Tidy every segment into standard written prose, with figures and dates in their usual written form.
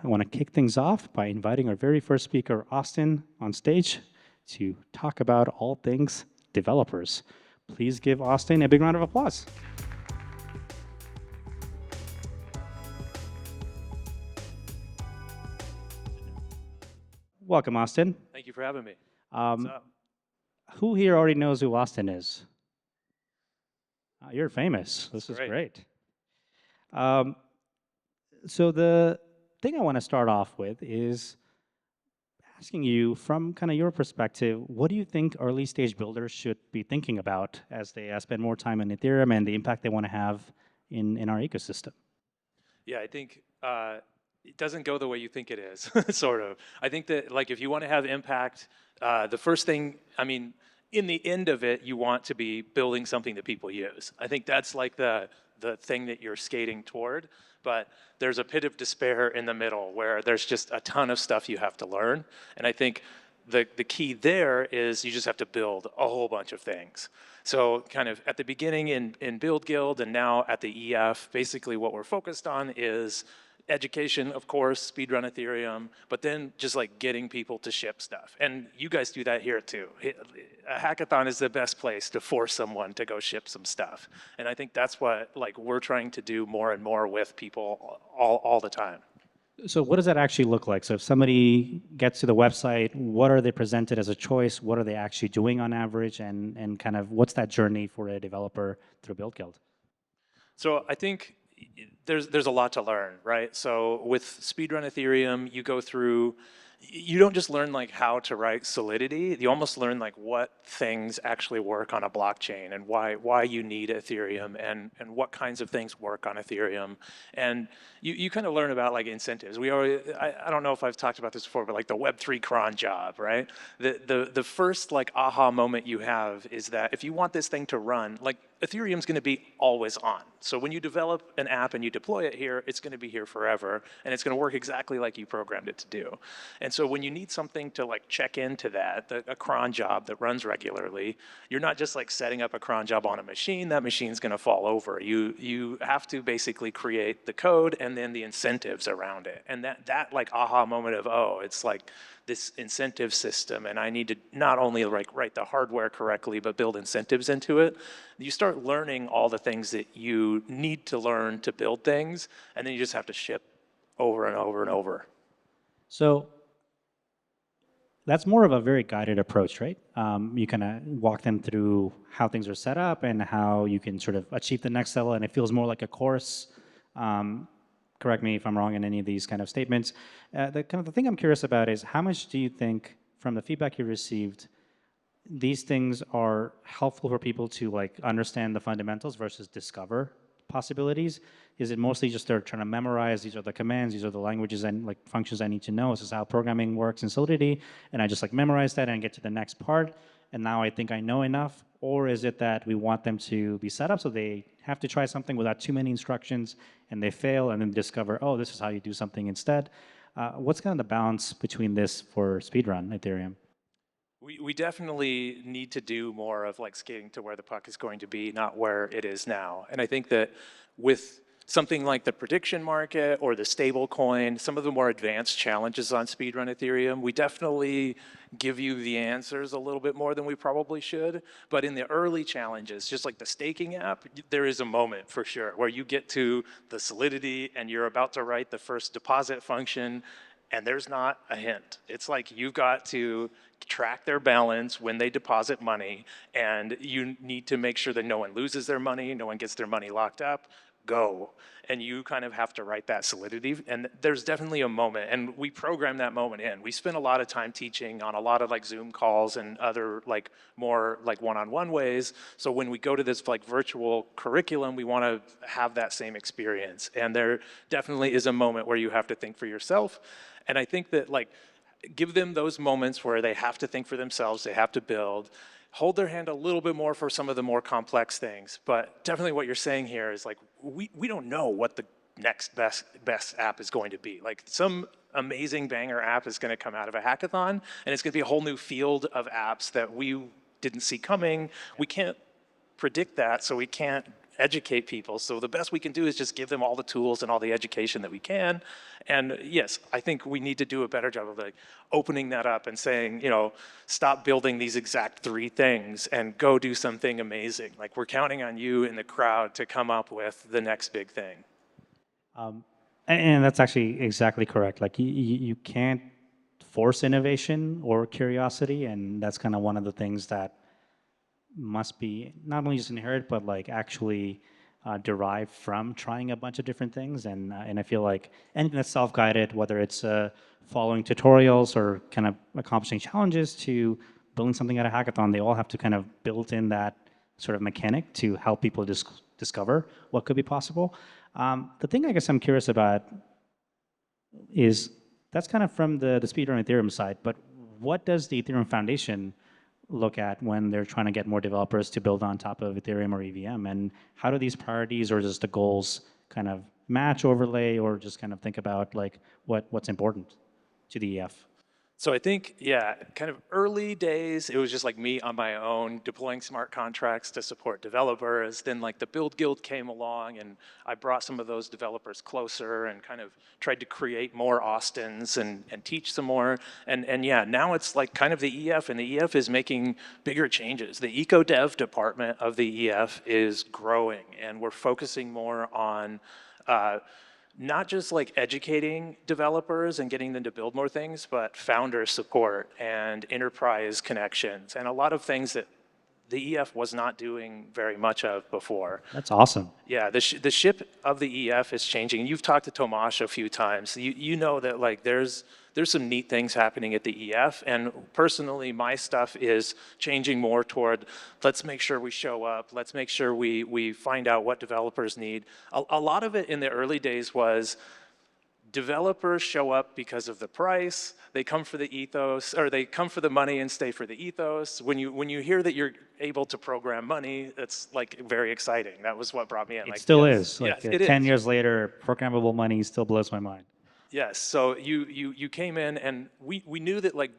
I want to kick things off by inviting our very first speaker, Austin, on stage to talk about all things developers. Please give Austin a big round of applause. Welcome, Austin. Thank you for having me. What's up? Who here already knows who Austin is? You're famous. This is great. great. So the thing I want to start off with is asking you, from kind of your perspective, what do you think early stage builders should be thinking about as they spend more time on Ethereum and the impact they want to have in our ecosystem? Yeah, I think it doesn't go the way you think it is, sort of. I think that like if you want to have impact, the first thing, I mean, in the end of it, you want to be building something that people use. I think that's like the thing that you're skating toward, but there's a pit of despair in the middle where there's just a ton of stuff you have to learn. And I think the key there is you just have to build a whole bunch of things. So kind of at the beginning in Build Guild and now at the EF, basically what we're focused on is education, of course, Speedrun Ethereum, but then just like getting people to ship stuff. And you guys do that here too. A hackathon is the best place to force someone to go ship some stuff. And I think that's what like we're trying to do more and more with people all the time. So what does that actually look like? So if somebody gets to the website, what are they presented as a choice? What are they actually doing on average? And kind of what's that journey for a developer through Build Guild? So I think there's a lot to learn, right? So with Speedrun Ethereum, you go through, you don't just learn like how to write Solidity, you almost learn like what things actually work on a blockchain and why you need Ethereum and what kinds of things work on Ethereum. And you kind of learn about like incentives. I don't know if I've talked about this before, but like the Web3 cron job, right? The first like aha moment you have is that if you want this thing to run, like Ethereum's going to be always on. So when you develop an app and you deploy it here, it's going to be here forever, and it's going to work exactly like you programmed it to do. And so when you need something to like check into that, a cron job that runs regularly, you're not just like setting up a cron job on a machine. That machine's going to fall over. You have to basically create the code and then the incentives around it. And that like aha moment of, oh, it's like this incentive system, and I need to not only like write the hardware correctly, but build incentives into it. You start learning all the things that you need to learn to build things, and then you just have to ship over and over and over. So that's more of a very guided approach, right? You kind of walk them through how things are set up and how you can sort of achieve the next level, and it feels more like a course. Correct me if I'm wrong in any of these kind of statements. The thing I'm curious about is how much do you think, from the feedback you received, these things are helpful for people to like understand the fundamentals versus discover possibilities? Is it mostly just they're trying to memorize, these are the commands, these are the languages and like functions I need to know, this is how programming works in Solidity, and I just like memorize that and get to the next part, and now I think I know enough? Or is it that we want them to be set up so they have to try something without too many instructions and they fail and then discover, oh, this is how you do something instead? What's kind of the balance between this for Speedrun Ethereum? We definitely need to do more of like skating to where the puck is going to be, not where it is now. And I think that with something like the prediction market or the stable coin, some of the more advanced challenges on Speedrun Ethereum, we definitely give you the answers a little bit more than we probably should. But in the early challenges, just like the staking app, there is a moment for sure where you get to the Solidity and you're about to write the first deposit function, and there's not a hint. It's like you've got to track their balance when they deposit money, and you need to make sure that no one loses their money, no one gets their money locked up. Go. And you kind of have to write that Solidity. And there's definitely a moment, and we program that moment in. We spend a lot of time teaching on a lot of like Zoom calls and other like more like one-on-one ways. So when we go to this like virtual curriculum, we want to have that same experience. And there definitely is a moment where you have to think for yourself. And I think that like, give them those moments where they have to think for themselves, they have to build, hold their hand a little bit more for some of the more complex things. But definitely what you're saying here is like, we don't know what the next best app is going to be. Like some amazing banger app is going to come out of a hackathon, and it's going to be a whole new field of apps that we didn't see coming. We can't predict that, so we can't educate people. So the best we can do is just give them all the tools and all the education that we can. And yes, I think we need to do a better job of like opening that up and saying, you know, stop building these exact 3 things and go do something amazing. Like we're counting on you in the crowd to come up with the next big thing. And that's actually exactly correct. Like you can't force innovation or curiosity, and that's kind of one of the things that must be not only just inherent, but like actually derived from trying a bunch of different things. And I feel like anything that's self-guided, whether it's following tutorials or kind of accomplishing challenges to building something at a hackathon, they all have to kind of build in that sort of mechanic to help people discover what could be possible. The thing I guess I'm curious about is that's kind of from the Speedrun Ethereum side, but what does the Ethereum Foundation look at when they're trying to get more developers to build on top of Ethereum or EVM? And how do these priorities or just the goals kind of match, overlay, or just kind of think about like what's important to the EF? So I think, yeah, kind of early days, it was just like me on my own deploying smart contracts to support developers. Then like the Build Guild came along and I brought some of those developers closer and kind of tried to create more Austins and teach some more. And yeah, now it's like kind of the EF, and the EF is making bigger changes. The eco dev department of the EF is growing, and we're focusing more on not just like educating developers and getting them to build more things, but founder support and enterprise connections and a lot of things that the EF was not doing very much of before. That's awesome. Yeah, the ship of the EF is changing. You've talked to Tomasz a few times. You know that like there's some neat things happening at the EF, and personally, my stuff is changing more toward let's make sure we show up, let's make sure we find out what developers need. A lot of it in the early days was developers show up because of the price, they come for the ethos, or they come for the money and stay for the ethos. When you hear that you're able to program money, it's like very exciting. That was what brought me in. It like, still yes, is. Like yes, it 10 is. years later, programmable money still blows my mind. Yes, so you came in and we knew that like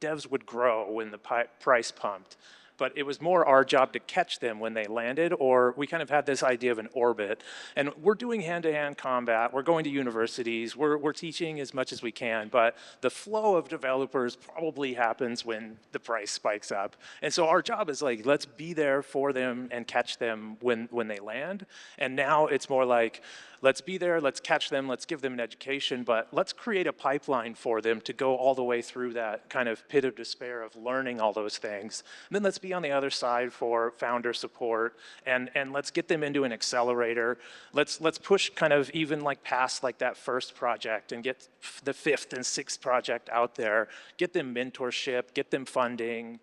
devs would grow when the price pumped, but it was more our job to catch them when they landed, or we kind of had this idea of an orbit. And we're doing hand-to-hand combat, we're going to universities, we're teaching as much as we can, but the flow of developers probably happens when the price spikes up. And so our job is like, let's be there for them and catch them when they land. And now it's more like, let's be there, let's catch them, let's give them an education, but let's create a pipeline for them to go all the way through that kind of pit of despair of learning all those things. And then let's be on the other side for founder support, and let's get them into an accelerator. Let's push kind of even like past like that first project and get the 5th and 6th project out there, get them mentorship, get them funding.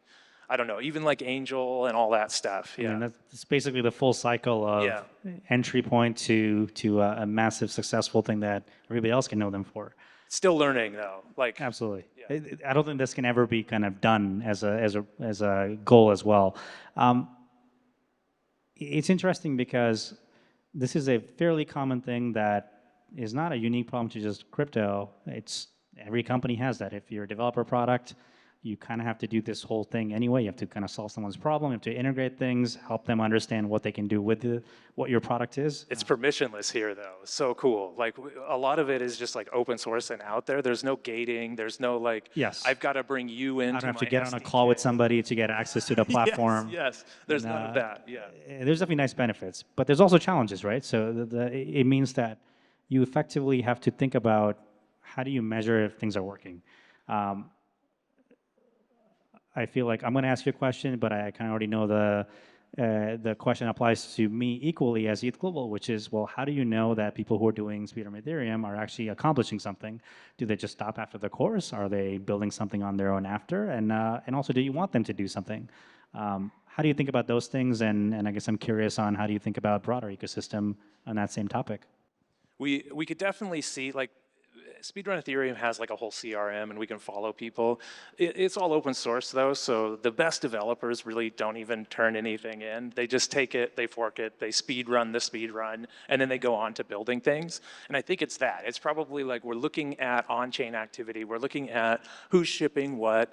I don't know, even like Angel and all that stuff. Yeah. I mean, that's basically the full cycle of entry point to a massive successful thing that everybody else can know them for. Still learning though. Like Absolutely. Yeah. I don't think this can ever be kind of done as a goal as well. It's interesting because this is a fairly common thing that is not a unique problem to just crypto. It's every company has that. If you're a developer product, you kind of have to do this whole thing anyway. You have to kind of solve someone's problem. You have to integrate things, help them understand what they can do with what your product is. It's permissionless here, though. So cool. Like a lot of it is just like open source and out there. There's no gating. There's no like, yes, I've got to bring you into I don't have to my get SDK. on a call with somebody to get access to the platform. Yes. There's none of that. Yeah. There's definitely nice benefits, but there's also challenges, right? So it means that you effectively have to think about how do you measure if things are working. I feel like I'm going to ask you a question, but I kind of already know the question applies to me equally as ETH Global, which is, well, how do you know that people who are doing Speedrun Ethereum are actually accomplishing something? Do they just stop after the course? Are they building something on their own after? And also, do you want them to do something? How do you think about those things? And I guess I'm curious on how do you think about broader ecosystem on that same topic? We could definitely see like Speedrun Ethereum has like a whole CRM and we can follow people. It's all open source though, so the best developers really don't even turn anything in. They just take it, they fork it, they speedrun the speedrun, and then they go on to building things. And I think it's that. It's probably like we're looking at on-chain activity, we're looking at who's shipping what.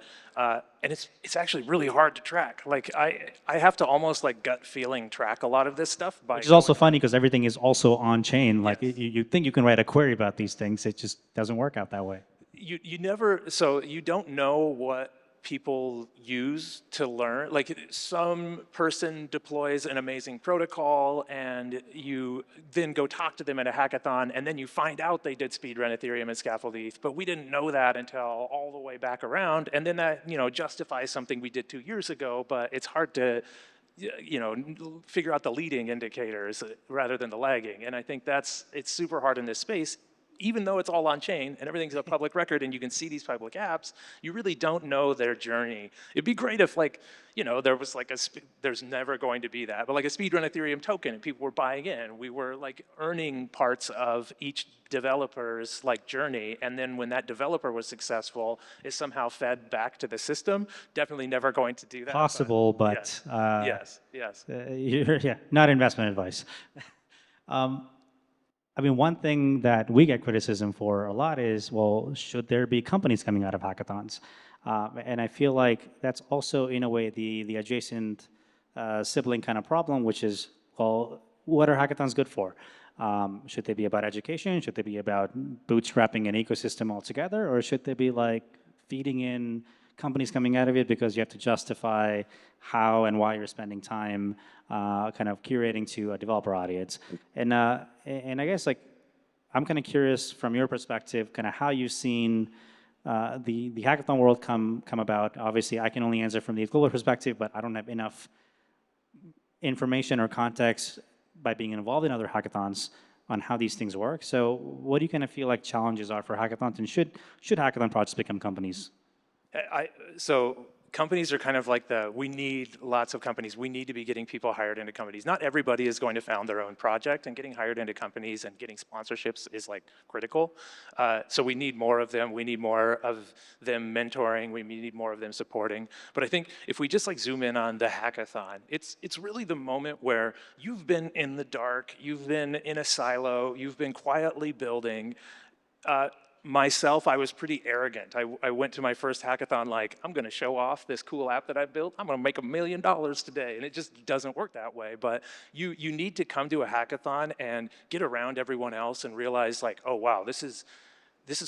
and it's actually really hard to track. Like I have to almost like gut feeling track a lot of this stuff by Which is also funny because everything is also on chain. Like Yes. you think you can write a query about these things, it just doesn't work out that way. You never, so you don't know what people use to learn. Like some person deploys an amazing protocol and you then go talk to them at a hackathon and then you find out they did speedrun Ethereum and scaffold ETH, but we didn't know that until all the way back around. And then that, justifies something we did 2 years ago, but it's hard to figure out the leading indicators rather than the lagging. And I think it's super hard in this space. Even though it's all on chain and everything's a public record and you can see these public apps, you really don't know their journey. It'd be great if there was like there's never going to be that, but like a speedrun Ethereum token and people were buying in. We were like earning parts of each developer's like journey. And then when that developer was successful, is somehow fed back to the system. Definitely never going to do that. Possible, but yes. yeah, not investment advice. I mean, one thing that we get criticism for a lot is, well, should there be companies coming out of hackathons? And I feel like that's also, in a way, the adjacent sibling kind of problem, which is, well, what are hackathons good for? Should they be about education? Should they be about bootstrapping an ecosystem altogether? Or should they be like feeding in companies coming out of it because you have to justify how and why you're spending time kind of curating to a developer audience? And I guess like I'm kind of curious from your perspective, kind of how you've seen the hackathon world come about. Obviously, I can only answer from the global perspective, but I don't have enough information or context by being involved in other hackathons on how these things work. So what do you kind of feel like challenges are for hackathons, and should hackathon projects become companies? So companies are kind of like we need lots of companies. We need to be getting people hired into companies. Not everybody is going to found their own project, and getting hired into companies and getting sponsorships is like critical. So we need more of them. We need more of them mentoring. We need more of them supporting. But I think if we just like zoom in on the hackathon, it's really the moment where you've been in the dark, you've been in a silo, you've been quietly building. Myself, I was pretty arrogant. I went to my first hackathon like, I'm going to show off this cool app that I built. I'm going to make $1 million today. And it just doesn't work that way. But you need to come to a hackathon and get around everyone else and realize like, oh, wow, this is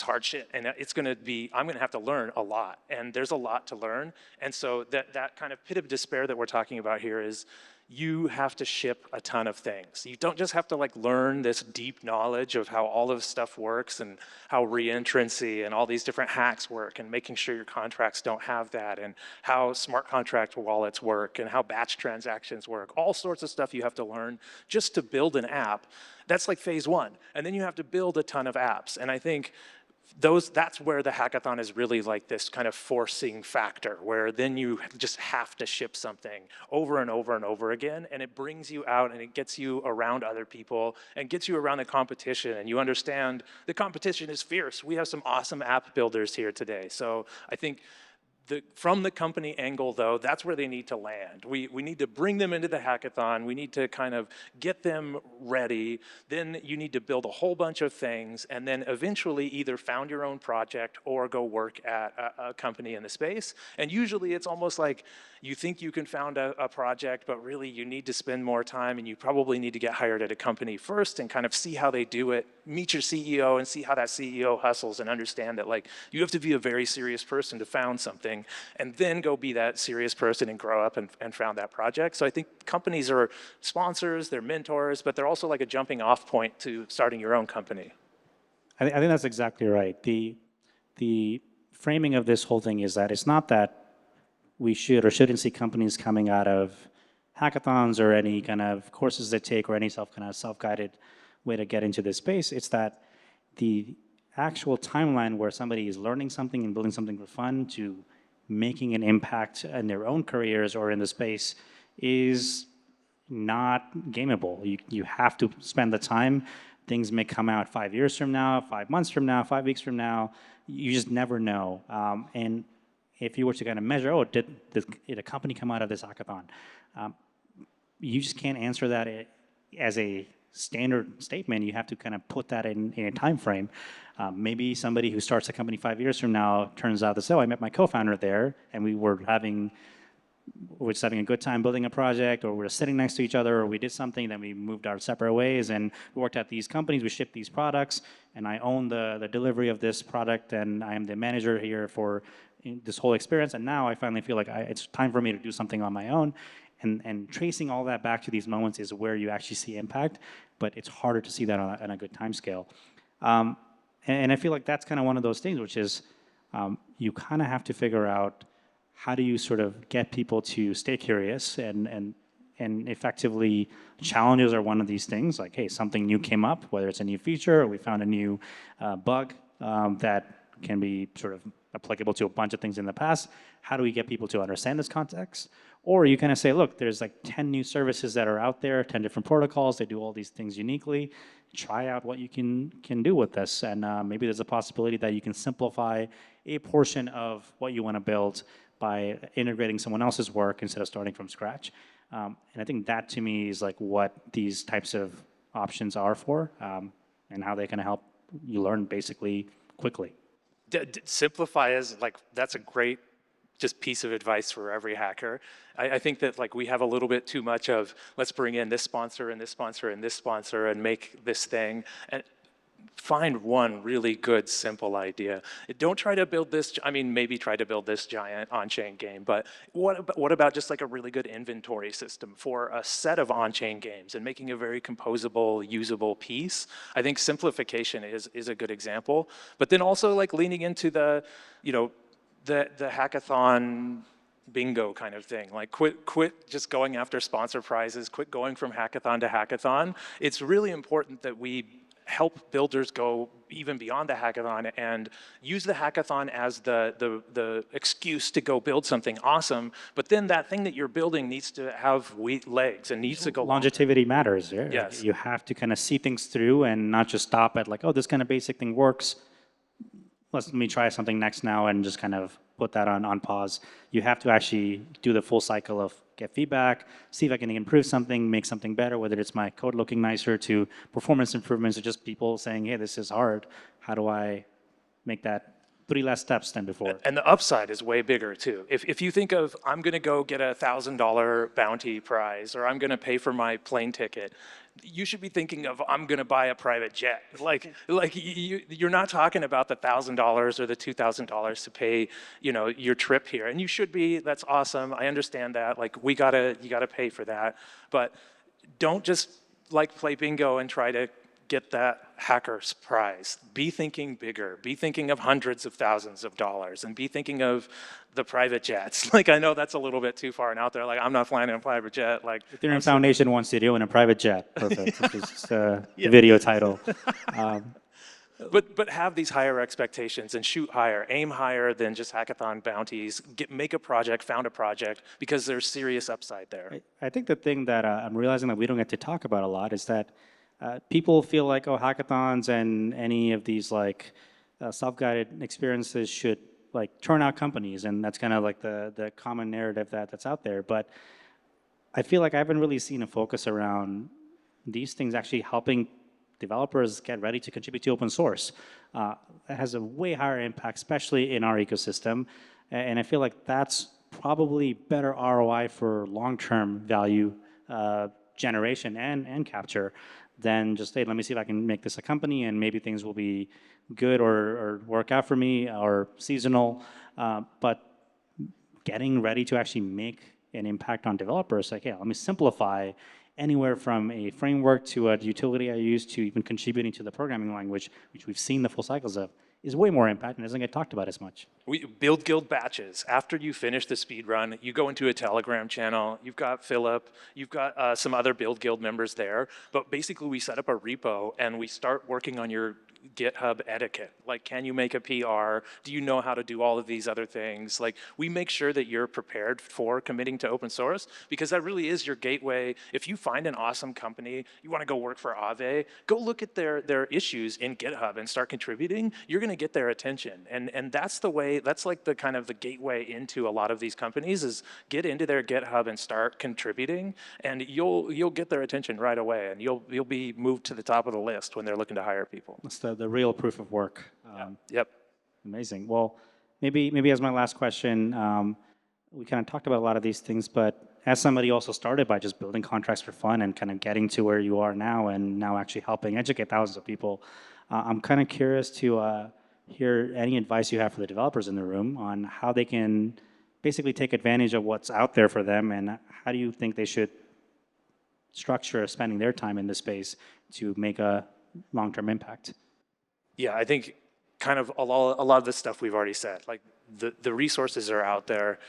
hard shit. And I'm going to have to learn a lot. And there's a lot to learn. And so that kind of pit of despair that we're talking about here is, you have to ship a ton of things. You don't just have to like learn this deep knowledge of how all of this stuff works and how reentrancy and all these different hacks work and making sure your contracts don't have that and how smart contract wallets work and how batch transactions work. All sorts of stuff you have to learn just to build an app. That's like phase one. And then you have to build a ton of apps. And I think that's where the hackathon is really like this kind of forcing factor, where then you just have to ship something over and over and over again, and it brings you out and it gets you around other people and gets you around the competition, and you understand the competition is fierce. We have some awesome app builders here today. So I think from the company angle, though, that's where they need to land. We need to bring them into the hackathon. We need to kind of get them ready. Then you need to build a whole bunch of things, and then eventually either found your own project or go work at a company in the space. And usually it's almost like you think you can found a project, but really you need to spend more time, and you probably need to get hired at a company first and kind of see how they do it, meet your CEO and see how that CEO hustles, and understand that like you have to be a very serious person to found something, and then go be that serious person and grow up and found that project. So I think companies are sponsors, they're mentors, but they're also like a jumping off point to starting your own company. I think that's exactly right. The framing of this whole thing is that it's not that we should or shouldn't see companies coming out of hackathons or any kind of courses they take or any self-guided way to get into this space. It's that the actual timeline where somebody is learning something and building something for fun to making an impact in their own careers or in the space is not gameable. You have to spend the time. Things may come out 5 years from now, 5 months from now, 5 weeks from now. You just never know. And if you were to kind of measure, oh, did a company come out of this hackathon? You just can't answer that as a standard statement. You have to kind of put that in a time frame. Maybe somebody who starts a company 5 years from now turns out to say, oh, I met my co-founder there, and we're just having a good time building a project, or we're sitting next to each other, or we did something, then we moved our separate ways, and we worked at these companies, we shipped these products, and I own the delivery of this product, and I am the manager here for this whole experience, and now I finally feel like it's time for me to do something on my own. And tracing all that back to these moments is where you actually see impact, but it's harder to see that on a good time scale. And I feel like that's kind of one of those things, which is you kind of have to figure out how do you sort of get people to stay curious, and effectively challenges are one of these things, like, hey, something new came up, whether it's a new feature or we found a new bug that can be sort of applicable to a bunch of things in the past. How do we get people to understand this context? Or you kind of say, look, there's like 10 new services that are out there, 10 different protocols, they do all these things uniquely. Try out what you can do with this, and maybe there's a possibility that you can simplify a portion of what you want to build by integrating someone else's work instead of starting from scratch. And I think that, to me, is like what these types of options are for, and how they can help you learn basically quickly. Simplify is like, that's a great just piece of advice for every hacker. I think that like we have a little bit too much of, let's bring in this sponsor and this sponsor and this sponsor and make this thing. And find one really good, simple idea. Don't try to build this, I mean, maybe try to build this giant on-chain game, but what about just like a really good inventory system for a set of on-chain games and making a very composable, usable piece? I think simplification is a good example, but then also like leaning into the hackathon bingo kind of thing. Like quit just going after sponsor prizes, quit going from hackathon to hackathon. It's really important that we help builders go even beyond the hackathon and use the hackathon as the excuse to go build something awesome, but then that thing that you're building needs to have legs and needs to go longevity longer. matters. Yeah? Yes. Like, you have to kind of see things through and not just stop at like, oh, this kind of basic thing works. Let me try something next now and just kind of put that on pause. You have to actually do the full cycle of get feedback, see if I can improve something, make something better, whether it's my code looking nicer to performance improvements or just people saying, hey, this is hard. How do I make that 3 less steps than before? And the upside is way bigger too. If you think of, I'm gonna go get a $1,000 bounty prize, or I'm gonna pay for my plane ticket, you should be thinking of, I'm gonna buy a private jet. You're not talking about the $1,000 or the $2,000 to pay, your trip here. And you should be, that's awesome, I understand that. Like, you gotta pay for that. But don't just like play bingo and try to get that hacker's prize. Be thinking bigger. Be thinking of hundreds of thousands of dollars, and be thinking of the private jets. Like, I know that's a little bit too far and out there. Like, I'm not flying in a private jet. Like, Ethereum Foundation wants to do in a private jet. Perfect. This is the video title. But have these higher expectations and shoot higher, aim higher than just hackathon bounties. Make a project, found a project, because there's serious upside there. I think the thing that I'm realizing that we don't get to talk about a lot is that people feel like, oh, hackathons and any of these like self-guided experiences should like turn out companies, and that's kind of like the common narrative that's out there. But I feel like I haven't really seen a focus around these things actually helping developers get ready to contribute to open source. That has a way higher impact, especially in our ecosystem. And I feel like that's probably better ROI for long-term value generation and capture than just, hey, let me see if I can make this a company and maybe things will be good or work out for me or seasonal. But getting ready to actually make an impact on developers, like, hey, let me simplify anywhere from a framework to a utility I use to even contributing to the programming language, which we've seen the full cycles of, is way more impact and doesn't get talked about as much. We build guild batches. After you finish the speed run, you go into a Telegram channel. You've got Philip, you've got some other build guild members there. But basically, we set up a repo and we start working on your GitHub etiquette. Like, can you make a PR? Do you know how to do all of these other things? Like, we make sure that you're prepared for committing to open source, because that really is your gateway. If you find an awesome company, you want to go work for Aave, go look at their issues in GitHub and start contributing. You're going to get their attention. And that's the way, that's like the kind of the gateway into a lot of these companies, is get into their GitHub and start contributing, and you'll get their attention right away, and you'll be moved to the top of the list when they're looking to hire people. That's the real proof of work. Yep. Amazing. Well, maybe as my last question, we kind of talked about a lot of these things, but as somebody also started by just building contracts for fun and kind of getting to where you are now, and now actually helping educate thousands of people, I'm kind of curious to hear any advice you have for the developers in the room on how they can basically take advantage of what's out there for them, and how do you think they should structure spending their time in this space to make a long-term impact? Yeah, I think kind of a lot of the stuff we've already said. Like, the resources are out there.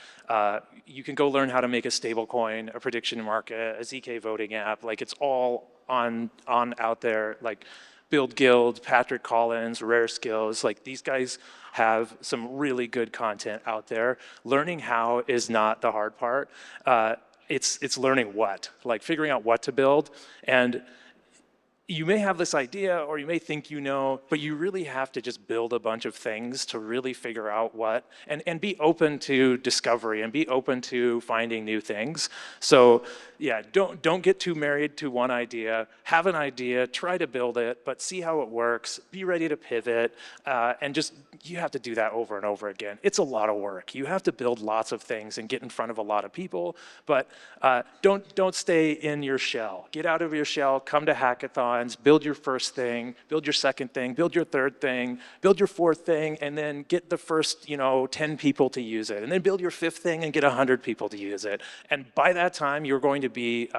You can go learn how to make a stable coin, a prediction market, a ZK voting app. Like, it's all on out there. Like, Build Guild, Patrick Collins, Rare Skills. Like, these guys have some really good content out there. Learning how is not the hard part. It's learning what, like figuring out what to build. And you may have this idea, or you may think you know, but you really have to just build a bunch of things to really figure out what, and be open to discovery, and be open to finding new things. So yeah, don't get too married to one idea. Have an idea, try to build it, but see how it works, be ready to pivot, and just, you have to do that over and over again. It's a lot of work. You have to build lots of things and get in front of a lot of people, but don't stay in your shell. Get out of your shell, come to hackathons, build your first thing, build your second thing, build your third thing, build your fourth thing, and then get the first 10 people to use it, and then build your fifth thing and get 100 people to use it. And by that time, you're going to be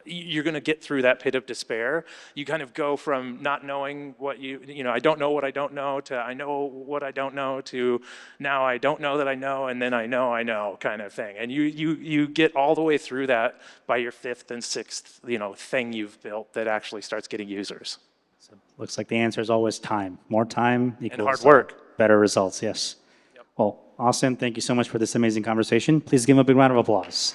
you're going to get through that pit of despair. You kind of go from not knowing what I don't know what I don't know, to I know what I don't know, to now I don't know that I know, and then I know kind of thing. And you get all the way through that by your fifth and sixth thing you've built that actually starts getting users. So looks like the answer is always time. More time equals and hard work. Better results, yes. Yep. Well, Austin, thank you so much for this amazing conversation. Please give him a big round of applause.